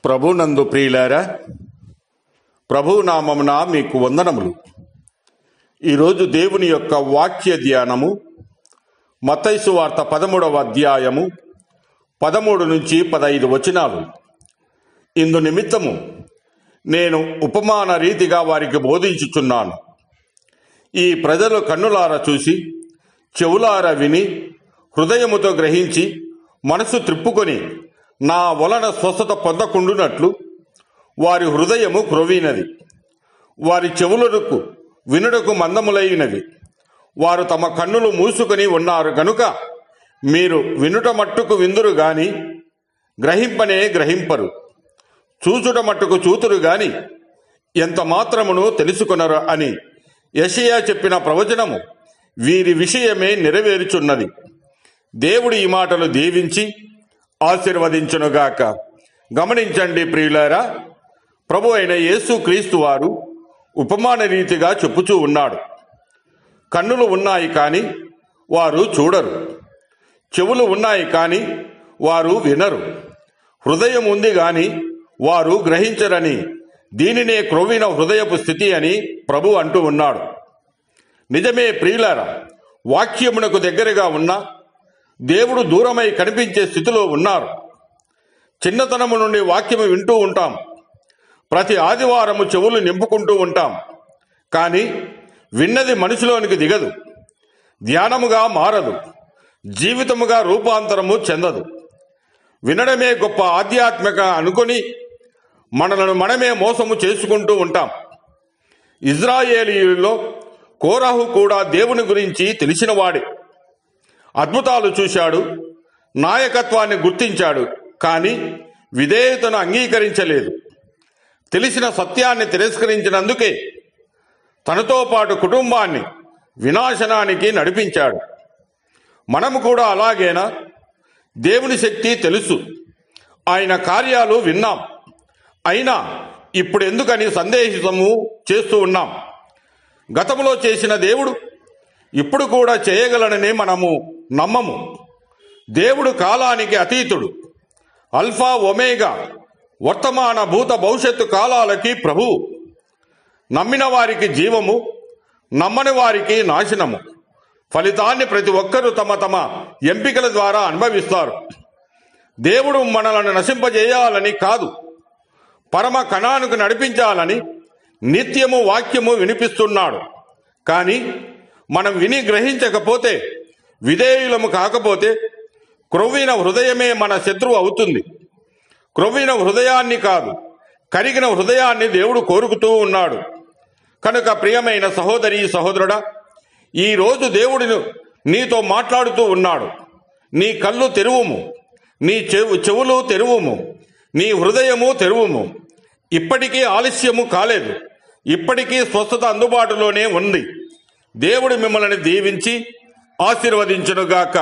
ప్రభునందు ప్రియులారా, ప్రభునామమున మీకు వందనములు. ఈరోజు దేవుని యొక్క వాక్య ధ్యానము మత్తయి సువార్త 13వ అధ్యాయము 13 నుంచి 15 వచనాలు. ఇందు నిమిత్తము నేను ఉపమాన రీతిగా వారికి బోధించుచున్నాను. ఈ ప్రజలు కన్నులార చూసి, చెవులార విని, హృదయముతో గ్రహించి, మనసు త్రిప్పుకొని నా వలన స్వస్థత పొందకుండునట్లు వారి హృదయము క్రొవ్వినది, వారి చెవులకు వినుటకు మందములైనవి. వారు తమ కన్నులు మూసుకొని ఉన్నారు గనుక మీరు వినుట మట్టుకు విందురు గాని గ్రహింపనే గ్రహింపరు, చూచుట మట్టుకు చూతురు గాని ఎంత మాత్రమును తెలుసుకొనరు అని యెషయా చెప్పిన ప్రవచనము వీరి విషయమే నెరవేరుచున్నది. దేవుడు ఈ మాటలు దీవించి ఆశీర్వదించునుగాక. గమనించండి ప్రియులారా, ప్రభు అయిన యేసు క్రీస్తు వారు ఉపమాన రీతిగా చెప్పుచూ ఉన్నాడు. కన్నులు ఉన్నాయి కానీ వారు చూడరు, చెవులు ఉన్నాయి కానీ వారు వినరు, హృదయం ఉంది గాని వారు గ్రహించరని దీనినే క్రొవ్విన హృదయపు స్థితి అని ప్రభు అంటూ ఉన్నాడు. నిజమే ప్రియులారా, వాక్యమునకు దగ్గరగా ఉన్న దేవుడు దూరమై కనిపించే స్థితిలో ఉన్నారు. చిన్నతనము నుండి వాక్యము వింటూ ఉంటాం, ప్రతి ఆదివారము చెవులు నింపుకుంటూ ఉంటాం. కానీ విన్నది మనసులోనికి దిగదు, ధ్యానముగా మారదు, జీవితముగా రూపాంతరము చెందదు. వినడమే గొప్ప ఆధ్యాత్మిక అనుకొని మనలను మనమే మోసము చేసుకుంటూ ఉంటాం. ఇజ్రాయేలీయుల్లో కోరహు కూడా దేవుని గురించి తెలిసినవాడే. అద్భుతాలు చూశాడు, నాయకత్వాన్ని గుర్తించాడు, కానీ విధేయతను అంగీకరించలేదు. తెలిసిన సత్యాన్ని తిరస్కరించినందుకే తనతో పాటు కుటుంబాన్ని వినాశనానికి నడిపించాడు. మనము కూడా అలాగేనా? దేవుని శక్తి తెలుసు, ఆయన కార్యాలు విన్నాం, అయినా ఇప్పుడు ఎందుకని సందేహము చేస్తూ ఉన్నాం? గతంలో చేసిన దేవుడు ఇప్పుడు కూడా చేయగలనని మనము నమ్మము. దేవుడు కాలానికి అతీతుడు, అల్ఫా ఒమేగా, వర్తమాన భూత భవిష్యత్తు కాలాలకి ప్రభువు. నమ్మిన వారికి జీవము, నమ్మని వారికి నాశనము. ఫలితాన్ని ప్రతి ఒక్కరూ తమ తమ ఎంపికల ద్వారా అనుభవిస్తారు. దేవుడు మనలను నశింపజేయాలని కాదు, పరమ కణానికి నడిపించాలని నిత్యము వాక్యము వినిపిస్తున్నాడు. కానీ మనం విని గ్రహించకపోతే, విధేయులము కాకపోతే క్రొవ్విన హృదయమే మన శత్రువు అవుతుంది. క్రొవ్విన హృదయాన్ని కాదు, కరిగిన హృదయాన్ని దేవుడు కోరుకుతూ ఉన్నాడు. కనుక ప్రియమైన సహోదరి సహోదరుడా, ఈరోజు దేవుడు నీతో మాట్లాడుతూ ఉన్నాడు. నీ కళ్ళు తెరువుము, నీ చెవులు తెరువుము, నీ హృదయము తెరువుము. ఇప్పటికీ ఆలస్యము కాలేదు, ఇప్పటికీ స్వస్థత అందుబాటులోనే ఉంది. దేవుడు మిమ్మల్ని దీవించి ఆశీర్వదించునుగాక.